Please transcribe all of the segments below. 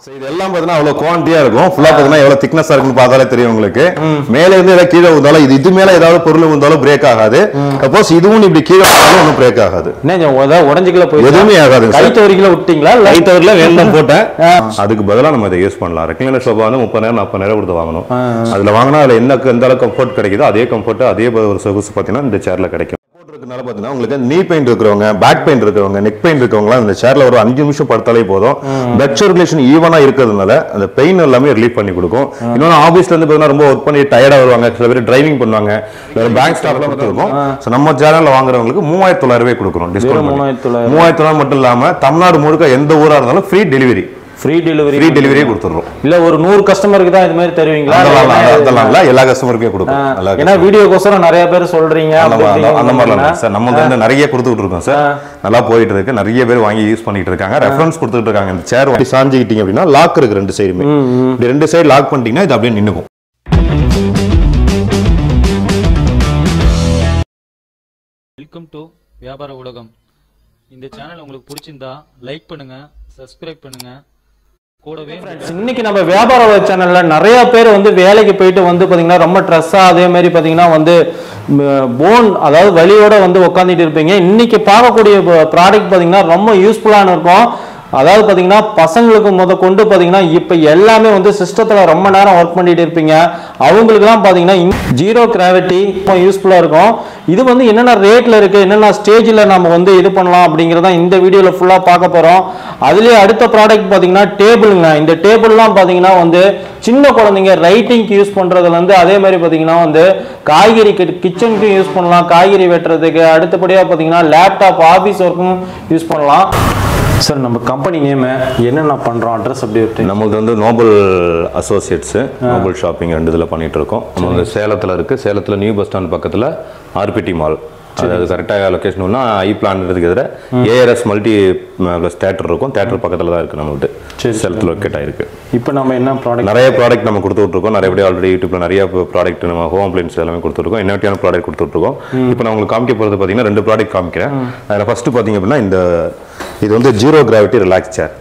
இதெல்லாம் பார்த்தீங்கன்னா அவ்வளோ குவான்டிட்டியா இருக்கும். ஃபுல்லா பார்த்தீங்கன்னா எவ்வளோ திக்னஸா இருக்குன்னு பார்த்தாலே தெரியும் உங்களுக்கு. மேலே இருந்து ஏதாவது கீழே விழுந்தாலும் இது மேலே ஏதாவது பொருள் விழுந்தாலும் பிரேக் ஆகாது. சப்போஸ் இதுவும் இப்படி கீழே விழுந்தாலும் ஒன்றும் பிரேக் ஆகாது. உடஞ்சிக்கல போய் எதுவுமே ஆகாது. கை தவறிக்கல விட்டீங்களா? கை தவறில வேணும் போட்டேன். அதுக்கு பதிலாக நம்ம இதை யூஸ் பண்ணலாம். ரெக்லைனர் சோஃபா வந்து 30,000 40,000 கொடுத்து வாங்கணும். அதுல வாங்கினா அதுல என்ன எந்த அளவுக்கு கம்ஃபர்ட் கிடைக்குதோ அதே கம்ஃபர்ட் அதே ஒரு சொகுசு பார்த்தீங்கன்னா இந்த சேர்ல கிடைக்கும். பார்த்தீங்கன்னா உங்களுக்கு நீ பெயின் இருக்கிறவங்க, பேக் பெயின் இருக்கிறவங்க, நெக் பெயின் இருக்கிறவங்க இந்த சேர்ல ஒரு 5 நிமிஷம் படுத்தாலே போதும். பிளட் சர்க்குலேஷன் ஈவனா இருக்கிறதுனால அந்த பெயின் எல்லாமே ரிலீஃப் பண்ணி கொடுக்கும். இன்னொன்று ஆஃபீஸ்ல இருந்து பார்த்தீங்கன்னா ரொம்ப ஒர்க் பண்ணி டயர்டா வருவாங்க, சில பேர் டிரைவிங் பண்ணுவாங்க, பேங்க் ஸ்டாஃப்லாம் இருக்கும். நம்ம சேனல்ல வாங்குறவங்களுக்கு 3,900 கொடுக்குறோம் டிஸ்கவுண்ட். 3,900 மட்டும் இல்லாம தமிழ்நாடு முழுக்க எந்த ஊரா இருந்தாலும் ஃப்ரீ டெலிவரி. ஃப்ரீ டெலிவரியே கொடுத்துறோம். இல்ல ஒரு 100 கஸ்டமருக்கு தான் இது மாதிரி தருவீங்களா? அதெல்லாம் இல்ல, எல்லா கஸ்டமருக்கும் கொடுப்போம். ஏன்னா வீடியோக்கோசரம் நிறைய பேர் சொல்றீங்க. அந்த மாதிரிலாம் சார் நம்ம வந்து நிறைய கொடுத்துட்டு இருக்கோம் சார். நல்லா போயிட்டு இருக்கு. நிறைய பேர் வாங்கி யூஸ் பண்ணிட்டு இருக்காங்க. ரெஃபரன்ஸ் கொடுத்துட்டு இருக்காங்க. இந்த சேர் அப்படி சாஞ்சிக்கிட்டீங்க அப்படின்னா லாக் இருக்கு ரெண்டு சைடுமே. இப்படி ரெண்டு சைடு லாக் பண்ணிட்டீங்கன்னா இது அப்படியே நின்னுக்கும். வெல்கம் டு வியாபார உலகம். இந்த சேனல் உங்களுக்கு பிடிச்சிருந்தா லைக் பண்ணுங்க, சப்ஸ்கிரைப் பண்ணுங்க. கூடவே இன்னைக்கு நம்ம வியாபார சேனல்ல நிறைய பேர் வந்து வேலைக்கு போயிட்டு வந்து பாத்தீங்கன்னா ரொம்ப ஸ்ட்ரெஸ்ஸா அதே மாதிரி பாத்தீங்கன்னா வந்து போன் அதாவது வலியோட வந்து உட்காந்துட்டு இருப்பீங்க. இன்னைக்கு பார்க்கக்கூடிய ப்ராடக்ட் பாத்தீங்கன்னா ரொம்ப யூஸ்ஃபுல்லான இருக்கும். அதாவது பாத்தீங்கன்னா பசங்களுக்கு கொண்டு பாத்தீங்கன்னா இப்ப எல்லாமே வந்து சிஸ்டத்துல ரொம்ப நேரம் ஒர்க் பண்ணிட்டு இருப்பீங்க. அவங்களுக்குலாம் பாத்தீங்கன்னா ஜீரோ கிராவிட்டி யூஸ்ஃபுல்லா இருக்கும். இது வந்து என்னென்ன ரேட்ல இருக்கு, என்னென்ன ஸ்டேஜ்ல நம்ம வந்து இது பண்ணலாம் அப்படிங்கறத இந்த வீடியோல ஃபுல்லா பார்க்க போறோம். அதுலயே அடுத்த ப்ராடக்ட் பாத்தீங்கன்னா டேபிளுங்க. இந்த டேபிள்லாம் பாத்தீங்கன்னா வந்து சின்ன குழந்தைங்க ரைட்டிங்க்கு யூஸ் பண்றதுல இருந்து அதே மாதிரி பாத்தீங்கன்னா வந்து காய்கறி கிச்சனுக்கு யூஸ் பண்ணலாம், காய்கறி வெட்டுறதுக்கு. அடுத்தபடியா பாத்தீங்கன்னா லேப்டாப் ஆபீஸ் ஒர்க்கும் யூஸ் பண்ணலாம். சார் நம்ம கம்பெனி நேம் என்னென்ன பண்றோம், அட்ரஸ் அப்படி இருக்கு? நமக்கு வந்து நோபல் அசோசியேட்ஸ், நோபல் ஷாப்பிங் 2 இதில் பண்ணிட்டு இருக்கோம். நம்ம வந்து சேலத்தில் இருக்கு. சேலத்தில் நியூ பஸ் ஸ்டாண்ட் பக்கத்தில் ஆர்பிடி மால். அதாவது கரெக்டாக லொக்கேஷன் ஒன்றா ஐ பிளான்றதுக்கு எதிர ஏஆர்எஸ் மல்டி ப்ளஸ் தேட்டர் இருக்கும். தேட்டர் பக்கத்தில் தான் இருக்குது நம்மகிட்ட. சேலத்தில் லொக்கேட் ஆயிருக்கு. இப்போ நம்ம என்ன ப்ராடக்ட், நிறைய ப்ராடக்ட் நம்ம கொடுத்துட்ருக்கோம். நிறைய பேர் ஆல்ரெடி யூடியூப்ல நிறைய ப்ராடக்ட் நம்ம ஹோம் அப்ளைன்ஸ் எல்லாமே கொடுத்துருக்கோம். இன்னொட்டியான ப்ராடக்ட் கொடுத்துட்ருக்கோம். இப்போ நான் உங்களுக்கு காமிக்க போகிறது பார்த்தீங்கன்னா 2 ப்ராடக்ட் காமிக்கிறேன். அதில் ஃபர்ஸ்ட் பார்த்தீங்க அப்படின்னா இது வந்து ஜீரோ கிராவிட்டி ரிலாக்ஸ் சேர்.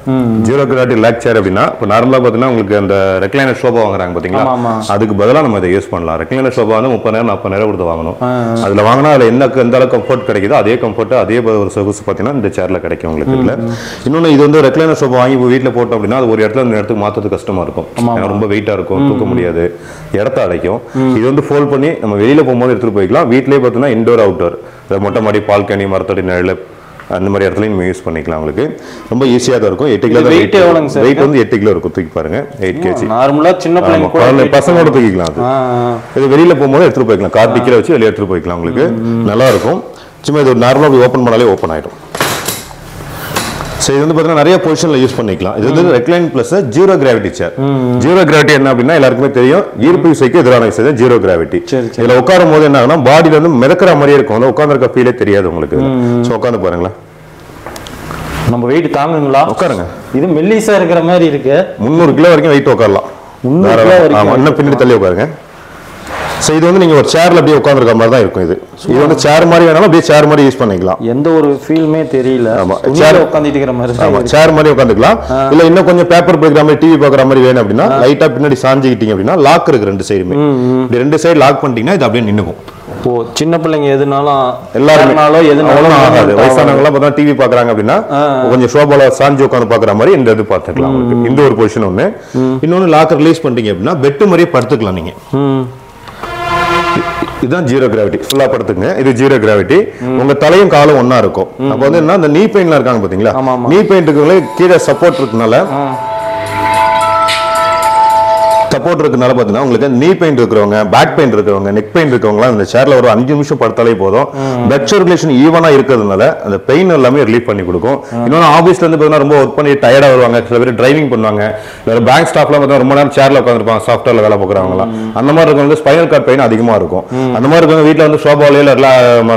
ஜீரோ கிராவிட்டி ரிலாக்ஸ் சேர் அப்படின்னா இப்போ நார்மலாக பார்த்தீங்கன்னா உங்களுக்கு அந்த ரெக்லைனர் சோஃபா வாங்குறாங்க பார்த்தீங்களா, அதுக்கு பதிலாக நம்ம இதை யூஸ் பண்ணலாம். ரெக்லைனர் சோஃபா வந்து 30,000 40,000 கொடுத்து வாங்கணும். அதில் வாங்கினா அதில் என்ன எந்த அளவுக்கு கம்ஃபர்ட் கிடைக்குதோ அதே கம்ஃபர்ட் அதே ஒரு சொகுசு பார்த்தீங்கன்னா இந்த சேர்ல கிடைக்கும் உங்களுக்கு. இல்லை இன்னொன்று இது வந்து ரெக்லைனர் சோஃபா வாங்கி வீட்டில் போட்டோம் அப்படின்னா அது ஒரு இடத்துல இந்த இடத்துக்கு மாற்றுறது கஷ்டமா இருக்கும். ரொம்ப வெயிட்டா இருக்கும், தூக்க முடியாது, இடத்த அடைக்கும். இது வந்து ஃபோல்ட் பண்ணி நம்ம வெளியில போகும்போது எடுத்துட்டு போய்க்கலாம். வீட்லயே பார்த்தீங்கன்னா இன்டோர் அவுட்டோர், மொட்டை மாடி, பால்கனி, மரத்தடி நிழல் அந்த மாதிரி இடத்துல நம்ம யூஸ் பண்ணிக்கலாம். உங்களுக்கு ரொம்ப ஈஸியாக தான் இருக்கும். 8 கிலோ வெயிட் வந்து 8 கிலோ இருக்கும். தூக்கி பாருங்க, 8 kg. நார்மலா சின்ன பிள்ளைங்க பசங்களோட தூக்கிக்கலாம். இது வெளியில போகும்போது எடுத்துட்டு போய்க்கலாம். கார் டிக்கில வச்சு வெளியே எடுத்துட்டு போய்க்கலாம். உங்களுக்கு நல்லா இருக்கும். சும்மா இது நார்மலாக ஓப்பன் பண்ணாலே ஓப்பன் ஆயிடும். ஸோ இது வந்து பார்த்தீங்கன்னா நிறைய பொசிஷனில் யூஸ் பண்ணிக்கலாம். இது வந்து ரெக்லைன் பிளஸ் ஜீரோ கிராவிட்டி சேர். ஜீரோ கிராவிட்டி என்ன அப்படின்னா எல்லாருக்குமே தெரியும், ஈர்ப்பு விசைக்கு எதிரான விசை தான் ஜீரோ கிராவிட்டி. இதில் உட்காரும் போது என்ன ஆகுனா பாடியில வந்து மிதக்கிற மாதிரியே இருக்கும். வந்து உட்காந்துருக்க ஃபீலே தெரியாது உங்களுக்கு. ஸோ உட்காந்து பாருங்களேன். நம்ம வெயிட் தாங்குங்களா? உட்காருங்க. இது மெல்லிசா இருக்கிற மாதிரி இருக்கு. 300 கிலோ வரைக்கும் வெயிட் உட்காரலாம். இன்னும் பின்னாடி தள்ளி உட்காருங்க. ஸோ இது வந்து நீங்கள் ஒரு சேர்ல அப்படியே உட்காந்துருக்க மாதிரி தான் இருக்கும். இது வந்து சேர் மாதிரி வேணாலும் அப்படியே சேர் மாதிரி யூஸ் பண்ணிக்கலாம். எந்த ஒரு ஃபீலுமே தெரியல. சேர் உட்காந்துட்டு இருக்கிற மாதிரி. சேர் மாதிரி உட்காந்துக்கலாம். இல்லை இன்னும் கொஞ்சம் பேப்பர் படிக்கிற மாதிரி, டிவி பார்க்குற மாதிரி வேணும் அப்படின்னா லைட்டாக பின்னாடி சாஞ்சிக்கிட்டீங்க அப்படின்னா லாக் இருக்கு 2 சைடுமே. இப்படி 2 சைடு லாக் பண்ணிட்டீங்கன்னா இது அப்படியே நின்னுக்கும். ஓ, சின்ன பிள்ளைங்க எதுனாலும் எல்லாருமே ஆகாது. வயசானவங்க எல்லாம் டிவி பாக்குறாங்க அப்படின்னா கொஞ்சம் ஷோபால சாஞ்சி உட்காந்து பாக்குற மாதிரி இந்த இது பார்த்துக்கலாம். இந்த ஒரு பொசிஷன் ஒண்ணு. இன்னொன்னு லாக் ரிலீஸ் பண்ணிட்டீங்க அப்படின்னா பெட் மாதிரியே படுத்துக்கலாம் நீங்க. இதுதான் ஜீரோ கிராவிட்டி. ஃபுல்லா படுத்துங்க. இது ஜீரோ கிராவிட்டி. உங்க தலையும் காலும் ஒன்னா இருக்கும். அப்ப வந்து என்ன, இந்த நீ பெயின்ல இருக்காங்க பாத்தீங்களா, நீ பெயின் இருக்கவங்களே கீழே சப்போர்ட் இருக்கனால பாத்தீங்கன்னா உங்களுக்கு நீ பெயின் இருக்கிறவங்க, பேக் பெயின் இருக்கிறவங்க, நெக் பெயின் இருக்கிறவங்க இந்த சேர்ல ஒரு 5 நிமிஷம் படுத்தாலே போதும். பிளட் சர்க்குலேஷன் ஈவனா இருக்கிறதுனால அந்த பெயின் எல்லாமே ரிலீஃப் பண்ணி கொடுக்கும். இன்னொன்று ஆபீஸ்ல இருந்து பாத்தீங்கன்னா ரொம்ப ஒர்க் பண்ணி டயர்டா வருவாங்க, சில பேர் டிரைவிங் பண்ணுவாங்க, பேங்க் ஸ்டாஃப்லாம் பார்த்தா ரொம்ப நேரம் சேர்ல உட்காந்துருப்பாங்க, சாஃப்ட்வேர்ல வேலை பார்க்குறவங்களாம். அந்த மாதிரி இருக்கவங்க ஸ்பைனல் கார்ட் பெயின் அதிகமா இருக்கும். அந்த மாதிரி இருக்கவங்க வீட்டில் வந்து ஷோபாலையில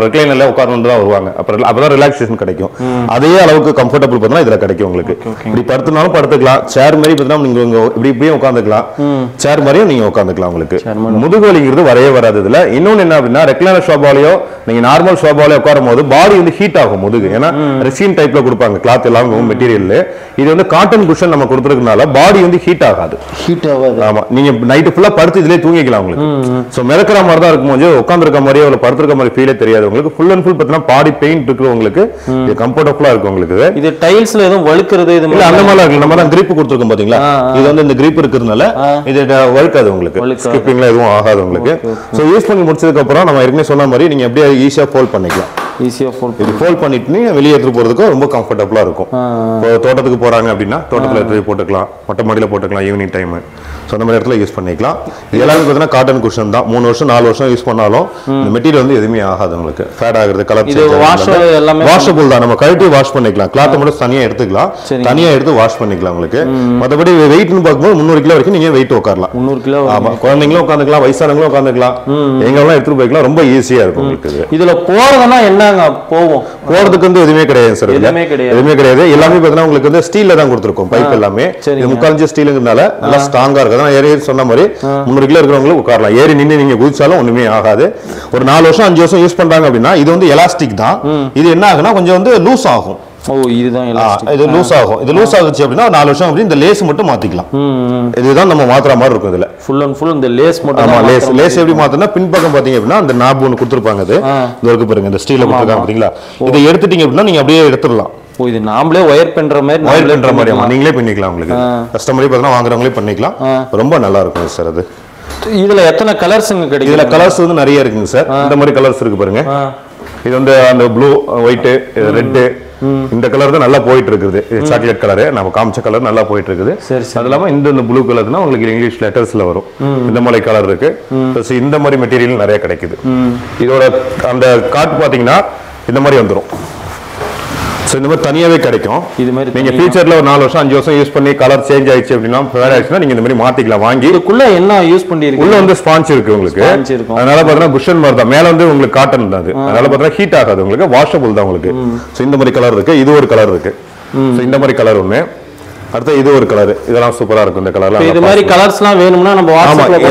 ரெக்லைனர்ல உட்கார்ந்து தான் வருவாங்க. அப்பதான் ரிலாக்ஸேஷன் கிடைக்கும். அதே அளவுக்கு கம்ஃபர்டபுள் பார்த்தீங்கன்னா இதுல கிடைக்கும் உங்களுக்கு. இப்படி படுத்துனாலும் படுத்துக்கலாம். சேர் மாதிரி பார்த்தீங்கன்னா நீங்க இப்படி இப்படியே உட்காந்துக்கலாம். சேர் மாதிரியும் நீங்க உட்காந்துக்கலாம் உங்களுக்கு. முதுகு வலிங்கிறது வரவே வராது இதுல. இன்னொன்னு என்ன அப்படின்னா ரெக்லைனர் ஷோபாலையோ நீங்க நார்மல் ஷோபாலையோ உட்காரும் போது பாடி வந்து ஹீட் ஆகும் முதுகு. ஏன்னா ரெசின் டைப்ல கொடுப்பாங்க கிளாத் எல்லாம் மெட்டீரியல். இது வந்து காட்டன் குஷன் நம்ம கொடுத்துருக்கனால பாடி வந்து ஹீட் ஆகாது. ஆமா, நீங்க நைட்டு ஃபுல்லா படுத்து இதுலயே தூங்கிக்கலாம் உங்களுக்கு. சோ மிதக்கிற மாதிரி தான் இருக்கும்போது உட்காந்துருக்க மாதிரியே ஒரு படுத்துருக்க மாதிரி ஃபீலே தெரியாது உங்களுக்கு. ஃபுல் அண்ட் ஃபுல் பார்த்தீங்கன்னா பாடி பெயிண்ட் இருக்கு உங்களுக்கு. இது கம்ஃபர்டபுளா இருக்கும் உங்களுக்கு. இது டைல்ஸ்ல எதுவும் வழுக்குறது இது இல்ல அந்த மாதிரி இருக்கு. நம்ம தான் கிரிப் கொடுத்துருக்கோம் பாத்தீங்களா, இது வந்து இந்த கிரிப் இருக்கிறதுனால இது வழுக்காது உங்களுக்கு. ஸ்கிப்பிங்ல எதுவும் ஆகாது உங்களுக்கு. சோ யூஸ் பண்ணி முடிச்சதுக்கு அப்புறம் நம்ம ஏற்கனவே சொன்ன மாதிரி நீங்க அப்படியே ஈஸியா ஃபோல்ட் பண்ணிக்கலாம். இது ஃபோல்ட் பண்ணிட்டு நீங்க வெளியே எடுத்து போறதுக்கு ரொம்ப கம்ஃபர்டபுளா இருக்கும். இப்போ தோட்டத்துக்கு போறாங்க அப்படின்னா தோட்டத்துல எடுத்து போட்டுக்கலாம், மொட்டை மாடியில போட்டுக்கலாம் ஈவினிங் டைம். ஸோ அந்த மாதிரி இடத்துல யூஸ் பண்ணிக்கலாம். இது எல்லாமே பார்த்தீங்கன்னா காட்டன் குஷன் தான். 3 வருஷம் 4 வருஷம் யூஸ் பண்ணாலும் இந்த மெட்டீரியல் வந்து எதுவுமே ஆகாது உங்களுக்கு. ஃபேட் ஆகுறது கலர் வாஷபிள் தான். நம்ம கழட்டி வாஷ் பண்ணிக்கலாம். கிளாத்தை மட்டும் தனியா எடுத்துக்கலாம், தனியா எடுத்து வாஷ் பண்ணிக்கலாம் உங்களுக்கு. மற்றபடி வெயிட்னு பார்க்கும்போது 300 கிலோ வரைக்கும் நீங்க வெயிட் உட்காரலாம். 300 கிலோ. ஆமா, குழந்தைங்களும் உட்காந்துக்கலாம், வயசானவங்களும் உட்காந்துக்கலாம், எங்கெல்லாம் எடுத்துட்டு போய்க்கலாம். ரொம்ப ஈஸியா இருக்கும் உங்களுக்கு. இதுல போறதுன்னா என்னங்க போவோம்? போறதுக்கு வந்து எதுவுமே கிடையாது சார். எதுவுமே கிடையாது. எல்லாமே பார்த்தீங்கன்னா உங்களுக்கு வந்து ஸ்டீல்ல தான் கொடுத்துருக்கோம். பைப் எல்லாமே முக்காலஞ்சு ஸ்டீலுங்கிறதுனால நல்லா ஸ்ட்ராங்கா இருக்கு. ஏறி சொன்ன மாதிரி 300 கிலோ இருக்கிறவங்களுக்கு உட்காரலாம். ஏறி நின்று நீங்க குதிச்சாலும் ஒண்ணுமே ஆகாது. ஒரு 4 வருஷம் 5 வருஷம் யூஸ் பண்றாங்க அப்படின்னா இது வந்து எலாஸ்டிக் தான். இது என்ன ஆகுனா கொஞ்சம் வந்து லூஸ் ஆகும். இதுதான் இது லூஸ் ஆகும். இது லூஸ் ஆகுச்சு அப்படின்னா 4 வருஷம் அப்படி இந்த லேஸ் மட்டும் மாத்திக்கலாம். இதுதான் நம்ம மாத்துற மாதிரி இருக்கும். இதுல ஃபுல் அண்ட் ஃபுல் இந்த லேஸ் மட்டும். ஆமா, லேஸ் எப்படி மாத்தனா பின்பக்கம் பாத்தீங்க அப்படின்னா அந்த நாப் ஒன்னு கொடுத்துருப்பாங்க. இது இருக்கு பாருங்க, இந்த ஸ்டீல்ல கொடுத்துருக்காங்க பாத்தீங்களா. இதை எடுத்துட்டீங்க அப்படின்னா நீங்க அப்படியே எடுத்துடலாம். இது நாமளே ஒயர் பண்ற மாதிரி நீங்களே பண்ணிக்கலாம். உங்களுக்கு கஸ்டமரே பார்த்தா வாங்குறவங்களே பண்ணிக்கலாம். ரொம்ப நல்லா இருக்கும் சார். அது இதுல எத்தனை கலர்ஸ்ங்க கிடைக்கும்? இதுல கலர்ஸ் வந்து நிறைய இருக்குங்க சார். இந்த மாதிரி கலர்ஸ் இருக்கு பாருங்க. இது வந்து அந்த ப்ளூ, ஒயிட், ரெட், இந்த கலர் தான் நல்லா போயிட்டு இருக்குது. சாக்லேட் கலர் நம்ம காமிச்ச கலர் நல்லா போயிட்டு இருக்குது. அது இல்லாம இந்த ப்ளூ கலர்னா உங்களுக்கு இங்கிலீஷ் லெட்டர்ஸ்ல வரும். இந்த மாதிரி கலர் இருக்கு. இந்த மாதிரி மெட்டீரியல் நிறைய கிடைக்குது. இதோட அந்த காட் பாத்தீங்கன்னா இந்த மாதிரி வந்துடும். இந்த மாதிரி தனியாவே கிடைக்கும். இது மாதிரி நீங்க ஃபியூச்சர்ல ஒரு 4 வருஷம் 5 வருஷம் யூஸ் பண்ணி கலர் சேஞ்ச் ஆயிடுச்சு அப்படின்னா ஃபேட் ஆயிடுச்சுன்னா நீங்க இந்த மாதிரி மாத்திக்கலாம். வாங்கி இதுக்குள்ள என்ன யூஸ் பண்ணிருக்கீங்க? உள்ள வந்து ஸ்பாஞ்ச் இருக்கு உங்களுக்கு. அதனால பாத்தீங்கன்னா குஷன் மாதிரி தான். மேல வந்து உங்களுக்கு காட்டன் தான். அது அதனால பாத்தீங்கன்னா ஹீட் ஆகாது உங்களுக்கு. வாஷபிள் தான் உங்களுக்கு. சோ இந்த மாதிரி கலர் இருக்கு. இது ஒரு கலர் இருக்கு. சோ இந்த மாதிரி கலர் ஒண்ணு. அடுத்து இது ஒரு கலர். இதெல்லாம் சூப்பரா இருக்கும். இந்த கலர்லாம் இது மாதிரி கலர்ஸ்லாம் வேணும்னா நம்ம வாட்ஸ்அப்ல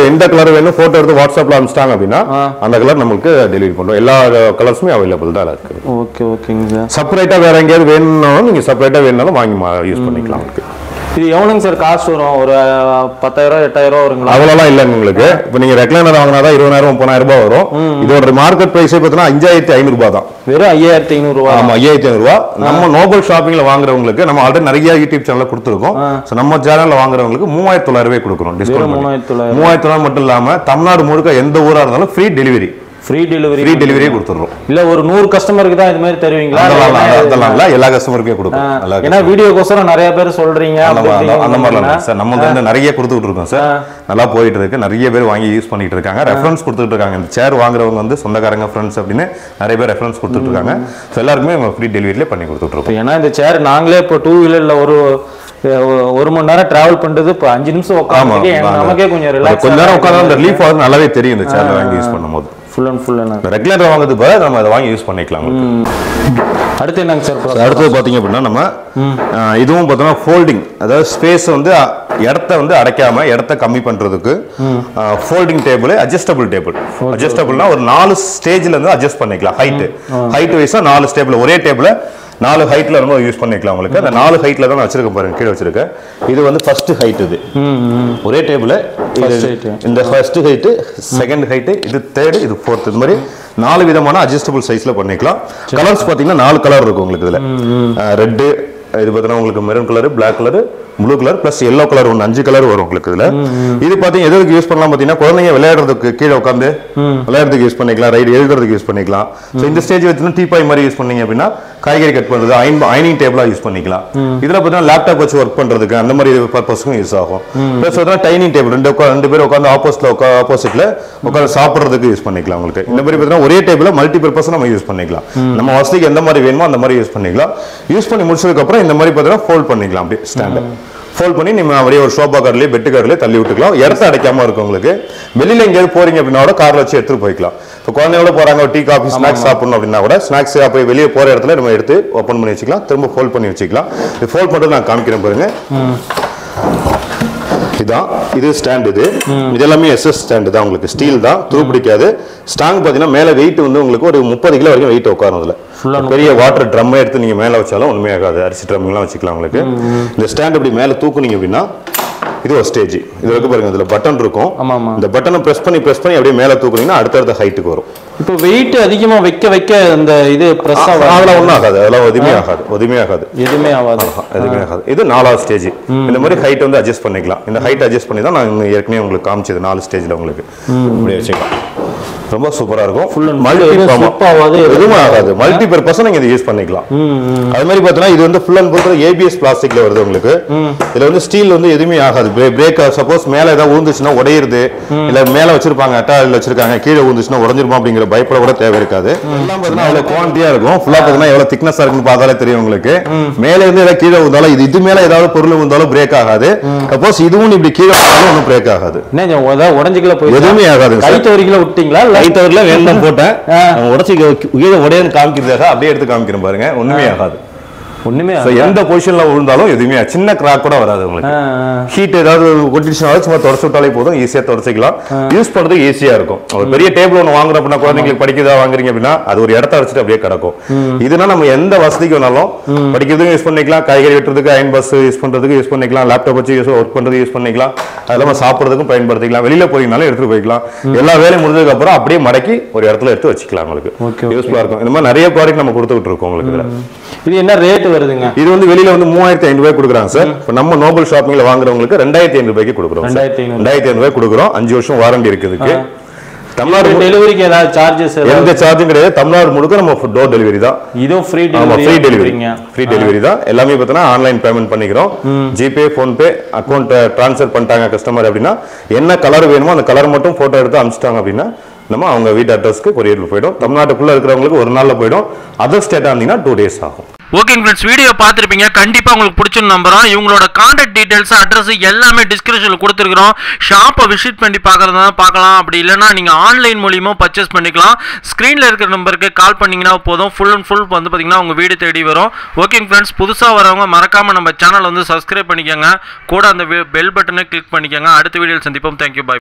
எந்த கலர் வேணும் போட்டோ எடுத்து வாட்ஸ்அப்ல அனுப்பிச்சிட்டாங்க அப்படின்னா அந்த கலர் நமக்கு டெலிவரி பண்றோம். எல்லா கலர்ஸுமே அவைலபிள் தான் இருக்கு. ஓகே ஓகேங்க. செப்பரேட்டா வேற எங்கேயாவது வேணும்னாலும் நீங்க செப்பரேட்டா வேணும்னாலும் வாங்கி யூஸ் பண்ணிக்கலாம். இது எவ்வளவுங்க சார் காஸ்ட் வரும்? ஒரு 10,000 8,000 வருங்களா? அவ்வளவுலாம் இல்லைங்க உங்களுக்கு. இப்ப நீங்க ரெக்லைனர் வாங்கினாதான் 20,000 30,000 ரூபாய் வரும். இதோட மார்க்கெட் பிரைஸே பார்த்தீங்கன்னா 5,500 ரூபாய் தான். வெறும் 5,500 ரூபாய். ஆமா, 5,500 ரூபாய். நம்ம நோபல் ஷாப்பிங்ல வாங்குறவங்களுக்கு நம்ம ஆல்ரெடி நிறைய யூடியூப் சேனல்ல கொடுத்துருக்கோம். நம்ம சேனல்ல வாங்குறவங்களுக்கு 3,900 ரூபாய் கொடுக்குறோம் டிஸ்கவுண்ட். 3,900 மட்டும் இல்லாம தமிழ்நாடு முழுக்க எந்த ஊரா இருந்தாலும் ஃப்ரீ டெலிவரி. ஃப்ரீ டெலிவரியே கொடுத்துறோம். இல்ல ஒரு 100 கஸ்டமருக்கு தான் இது மாதிரி தருவீங்களா? அதெல்லாம் இல்ல, எல்லா கஸ்டமருக்கும் கொடுப்போம். ஏன்னா வீடியோக்கோசரம் நிறைய பேர் சொல்றீங்க. அந்த மாதிரிலாம் சார் நம்ம வந்து நிறைய கொடுத்துட்டு இருக்கோம் சார். நல்லா போயிட்டு இருக்கு. நிறைய பேர் வாங்கி யூஸ் பண்ணிட்டு இருக்காங்க. ரெஃபரன்ஸ் கொடுத்துட்டு இருக்காங்க. இந்த சேர் வாங்குறவங்க வந்து சொந்தக்காரங்க ஃப்ரெண்ட்ஸ் அப்படின்னு நிறைய பேர் ரெஃபரன்ஸ் கொடுத்துட்டு இருக்காங்க. எல்லாருக்குமே ஃப்ரீ டெலிவரியிலே பண்ணி கொடுத்துட்டு இருக்கோம். ஏன்னா இந்த சேர் நாங்களே இப்போ 2 வீலர்ல ஒரு மணி நேரம் டிராவல் பண்றது இப்போ 5 நிமிஷம் உட்காந்து நமக்கே கொஞ்சம் ரிலாக்ஸ். கொஞ்ச நேரம் உட்காந்து அந்த ரிலீஃப் ஆகுது. நல்லாவே தெரியும் இந்த சேர்ல வாங்கி யூஸ் பண்ணும்போது. ஃபுல் அண்ட் ஃபுல் ரெகுலர் வாங்குறது போல நம்ம அதை வாங்கி யூஸ் பண்ணிக்கலாம். அடுத்து என்னங்க சார்? அடுத்தது பாத்தீங்க அப்படின்னா நம்ம இதுவும் பார்த்தோம்னா ஃபோல்டிங், அதாவது ஸ்பேஸ் வந்து இடத்த வந்து அடைக்காம இடத்த கம்மி பண்றதுக்கு ஃபோல்டிங் டேபிள், அட்ஜஸ்டபிள் டேபிள். அட்ஜஸ்டபிள்னா ஒரு 4 ஸ்டேஜ்ல இருந்து அட்ஜஸ்ட் பண்ணிக்கலாம். ஹைட் வைஸா 4 டேபிள் ஒரே டேபிள் 4 ஹைட்ல நம்ம யூஸ் பண்ணிக்கலாம். உங்களுக்கு அந்த 4 ஹைட்ல தான் நான் வச்சிருக்கேன் பாருங்க, கீழே வச்சிருக்கேன். இது வந்து ஃபர்ஸ்ட் ஹைட். இது ஒரே டேபிள். இந்த ஃபர்ஸ்ட் ஹைட், செகண்ட் ஹைட், இது தேர்ட், இது ஃபோர்த். இது மாதிரி 4 விதமான அட்ஜஸ்டபிள் சைஸ்ல பண்ணிக்கலாம். கலர்ஸ் பாத்தீங்கன்னா 4 கலர் இருக்கும் உங்களுக்கு. இதுல ரெட், இது பார்த்தீங்கன்னா உங்களுக்கு maroon colour, black colour, blue colour plus yellow colour ஒன்று 5 கலர் வரும் உங்களுக்கு. இதுல இது பாத்தீங்கன்னா எதுக்கு யூஸ் பண்ணலாம் பாத்தீங்கன்னா குழந்தைங்க விளையாடுறதுக்கு கீழே உட்காந்து விளையாடுறதுக்கு யூஸ் பண்ணிக்கலாம், ரைடு எழுதுறதுக்கு யூஸ் பண்ணிக்கலாம். இந்த ஸ்டேஜ் வச்சு டீபாய் மாதிரி யூஸ் பண்ணீங்க அப்படின்னா காய்கறி கட் பண்றது, ஐனிங் டேபிளா யூஸ் பண்ணிக்கலாம். இதுல பாத்தீங்கன்னா லேப்டாப் வச்சு ஒர்க் பண்றதுக்கு அந்த மாதிரி பர்பஸ்க்கும் யூஸ் ஆகும். பிளஸ் டைனிங் டேபிள், 2 பேர் உட்காந்து ஆப்போசிட்ல உட்காந்து சாப்பிடுறதுக்கு யூஸ் பண்ணிக்கலாம். உங்களுக்கு இந்த மாதிரி பாத்தீங்கன்னா ஒரே டேபிள் மல்டி பர்பஸ் நம்ம யூஸ் பண்ணிக்கலாம். நம்ம வசதிக்கு எந்த மாதிரி வேணுமோ அந்த மாதிரி யூஸ் பண்ணிக்கலாம். யூஸ் பண்ணி முடிச்சதுக்கு அப்புறம் இந்த மாதிரி பாத்தீங்கன்னா ஃபோல்ட் பண்ணிக்கலாம். அப்படியே ஸ்டாண்ட் ஃபோல்ட் பண்ணி நீங்க அப்படியே ஒரு சோபா கார்லயே பெட் கார்லயே தள்ளி விட்டுக்கலாம். இடத்த அடைக்காம இருக்கும் உங்களுக்கு. வெளியில எங்கேயாவது போறீங்க அப்படின்னா கூட கார்ல வச்சு எடுத்துட்டு போய்க்கலாம். இப்போ குழந்தையோட போறாங்க, டீ காஃபி ஸ்நாக்ஸ் சாப்பிடணும் அப்படின்னா கூட ஸ்நாக்ஸ் போய் வெளியே போற இடத்துல நம்ம எடுத்து ஓப்பன் பண்ணி வச்சுக்கலாம், திரும்ப ஃபோல்ட் பண்ணி வச்சுக்கலாம். இது ஃபோல்ட் மட்டும் நான் காமிக்கிறேன் பாருங்க. இதான் இது ஸ்டாண்ட் இது எல்லாமே SS ஸ்டாண்ட் தான் உங்களுக்கு ஸ்டீல் தான் துரு பிடிக்காது ஸ்ட்ராங் பாத்தீங்கன்னா மேல வெயிட் வந்து உங்களுக்கு ஒரு 30 கிலோ வரைக்கும் வெயிட் உட்காரும் அதுல பெரிய வாட்டர் ட்ரம் எடுத்து நீங்க மேல வச்சாலும் ஒண்ணுமே ஆகாது அரிசி ட்ரம் எல்லாம் வச்சுக்கலாம் உங்களுக்கு இந்த ஸ்டாண்ட் இப்படி மேல தூக்குனீங்க அப்படின்னா இது ஒரு ஸ்டேஜ் இது இருக்கு பாருங்க இதுல பட்டன் இருக்கும் இந்த பட்டனை பிரஸ் பண்ணி அப்படியே மேல தூக்குனீங்கன்னா அடுத்த ஹைட்டுக்கு வரும் இப்போ வெயிட் அதிகமா வைக்க இந்த இது பிரஸ் அதெல்லாம் ஒண்ணும் ஆகாது அதெல்லாம் எதுவுமே ஆகாது இது 4வது ஸ்டேஜ் இந்த மாதிரி ஹைட் வந்து அட்ஜஸ்ட் பண்ணிக்கலாம் இந்த ஹைட் அட்ஜஸ்ட் பண்ணி தான் நான் ஏற்கனவே உங்களுக்கு காமிச்சது 4 ஸ்டேஜ்ல உங்களுக்கு இப்படி வச்சுக்கலாம் ரொம்ப சூப்பரா இருக்கும் ஃபுல் அண்ட் எதுவும் ஆகாது மல்டி பர்பஸ் நீங்க இதை யூஸ் பண்ணிக்கலாம் அது மாதிரி பார்த்தீங்கன்னா இது வந்து ஃபுல் அண்ட் ஃபுல் ABS பிளாஸ்டிக்ல வருது உங்களுக்கு இதுல வந்து ஸ்டீல் வந்து எதுவுமே ஆகாது பிரேக் சப்போஸ் மேல ஏதாவது ஊந்துச்சுன்னா உடையிறது இல்ல மேல வச்சிருப்பாங்க அட்டால வச்சிருக்காங்க கீழே ஊந்துச்சுன்னா உடைஞ்சிருமா அப்படிங்கிற பயப்பட கூட தேவை இருக்காது எல்லாம் பார்த்தீங்கன்னா அவ்வளவு குவான்டிட்டியா இருக்கும் ஃபுல்லா பார்த்தீங்கன்னா எவ்வளவு திக்னஸா இருக்குன்னு பார்த்தாலே தெரியும் உங்களுக்கு மேல இருந்து ஏதாவது கீழே ஊந்தாலும் இது மேல ஏதாவது பொருள் ஊந்தாலும் பிரேக் ஆகாது சப்போஸ் இதுவும் இப்படி கீழே ஊந்தாலும் ஒன்றும் பிரேக் ஆகாது உடஞ்சிக்கல போய் எதுவுமே ஆகாது கை தவறிக்கல விட்டீங்களா லைட்டர்ல வேணும் போட்டேன் உடைச்சி உடையன்னு காமிக்கிறதாக அப்படியே எடுத்து காமிக்கிறேன் பாருங்க ஒண்ணுமே ஆகாது ஒண்ணுமே எந்த பொசிஷன்ல விழுந்தாலும் எதுவுமே சின்ன கிராக் கூட வராது உங்களுக்கு ஹீட் ஏதாவது கொட்டிச்சுனாலும் சும்மா தொடச்சு விட்டாலே போதும் ஈஸியா தொடச்சிக்கலாம் யூஸ் பண்றது ஈஸியா இருக்கும் ஒரு பெரிய டேபிள் ஒன்று வாங்குறோம் அப்படின்னா குழந்தைங்களுக்கு படிக்கிறதா வாங்குறீங்க அப்படின்னா அது ஒரு இடத்த வச்சுட்டு அப்படியே கிடக்கும் இதுனா நம்ம எந்த வசதிக்கு வேணாலும் படிக்கிறதுக்கும் யூஸ் பண்ணிக்கலாம் காய்கறி வெட்டுறதுக்கு அயன் பஸ் யூஸ் பண்றதுக்கு யூஸ் பண்ணிக்கலாம் லேப்டாப் வச்சு ஒர்க் பண்றது யூஸ் பண்ணிக்கலாம் அது இல்லாம சாப்பிடுறதுக்கும் பயன்படுத்திக்கலாம் வெளியில போறீங்கனாலும் எடுத்துட்டு போய்க்கலாம் எல்லா வேலையும் முடிஞ்சதுக்கு அப்புறம் அப்படியே மடக்கி ஒரு இடத்துல எடுத்து வச்சுக்கலாம் உங்களுக்கு யூஸ்ஃபுல்லா இருக்கும் இந்த மாதிரி நிறைய ப்ராடக்ட் நம்ம கொடுத்துட்டு இருக்கோம் உங்களுக்கு இது என்ன ரேட் வருதுங்க இது வந்து வெளியில வந்து 3500 ரூபாய் கொடுக்குறாங்க சார் இப்போ நம்ம நோபல் ஷாப்பிங்ல வாங்குறவங்களுக்கு 2500 ரூபாய்க்கு கொடுக்குறோம் 2500 ரூபாய் கொடுக்குறோம் 5 வருஷம் வாரண்டி இருக்குதுக்கு தமிழ்நாடு டெலிவரிக்கு ஏதாவது சார்ஜஸ் எந்த சார்ஜும் கிடையாது தமிழ்நாடு முழுக்க நம்ம டோர் டெலிவரி தான் இதுவும் ஃப்ரீ டெலிவரி தான் எல்லாமே பார்த்தீங்கன்னா ஆன்லைன் பேமெண்ட் பண்ணிக்கிறோம் ஜிபே போன்பே அக்கௌண்ட் ட்ரான்ஸ்ஃபர் பண்ணிட்டாங்க கஸ்டமர் அப்படின்னா என்ன கலர் வேணுமோ அந்த கலர் மட்டும் போட்டோ எடுத்து அனுப்பிச்சிட்டாங்க அப்படின்னா நம்ம அவங்க வீட்டு அட்ரஸ்க்கு கொரியர்ல போய்டும் தமிழ்நாட்டுக்குள்ள இருக்கிறவங்களுக்கு ஒரு நாள்ல போய்டும் அதர் ஸ்டேட்டா இருந்தீங்கன்னா 2 days ஆகும் ஓகேங்க ஃப்ரெண்ட்ஸ் வீடியோ பார்த்துருப்பீங்க கண்டிப்பாக உங்களுக்கு பிடிச்சுன்னு நம்புறோம் இவங்களோட கான்டாக்ட் டீடைல்ஸ் அட்ரஸ் எல்லாமே டிஸ்கிரிப்ஷனில் கொடுத்துருக்குறோம் ஷாப்பை விசிட் பண்ணி பார்க்குறதா பார்க்கலாம் அப்படி இல்லைனா நீங்கள் ஆன்லைன் மூலியமாக பர்ச்சேஸ் பண்ணிக்கலாம் ஸ்க்ரீனில் இருக்கிற நம்பருக்கு கால் பண்ணிங்கன்னா போதும் ஃபுல் அண்ட் ஃபுல் வந்து பார்த்தீங்கன்னா உங்கள் வீடு தேடி வரும் ஓகேங்க ஃப்ரெண்ட்ஸ் புதுசாக வரவங்க மறக்காமல் நம்ம சேனல் வந்து சப்ஸ்கிரைப் பண்ணிக்கோங்க கூட அந்த பெல் பட்டனை கிளிக் பண்ணிக்கோங்க அடுத்த வீடியோவில் சந்திப்போம் தேங்க்யூ பாய்